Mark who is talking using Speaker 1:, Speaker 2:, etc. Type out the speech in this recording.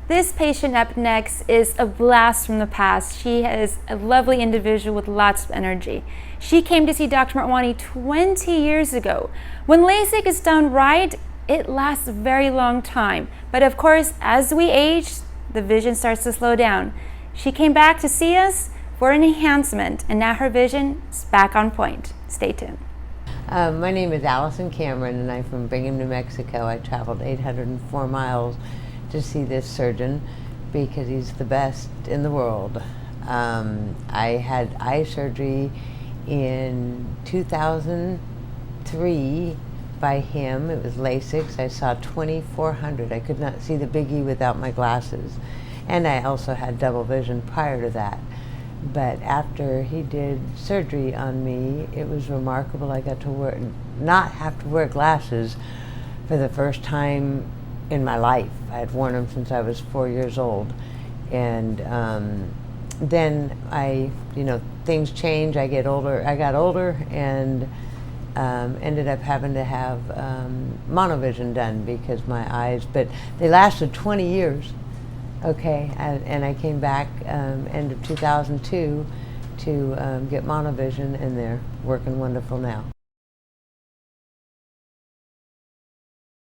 Speaker 1: This patient up next is a blast from the past. She is a lovely individual with lots of energy. She came to see Dr. Motwani 20 years ago. When LASIK is done right, it lasts a very long time. But of course, as we age, the vision starts to slow down. She came back to see us for an enhancement, and now her vision is back on point. Stay tuned.
Speaker 2: My name is Allison Cameron, and I'm from Brigham, New Mexico. I traveled 804 miles to see this surgeon because he's the best in the world. I had eye surgery in 2003 by him. It was LASIK. I saw 2400. I could not see the Big E without my glasses. And I also had double vision prior to that. But after he did surgery on me, it was remarkable. I got to not have to wear glasses for the first time in my life. I had worn them since I was 4 years old. And then things change. I got older and ended up having to have monovision done because my eyes, but they lasted 20 years. Okay, and I came back end of 2002 to get monovision, and they're working wonderful now.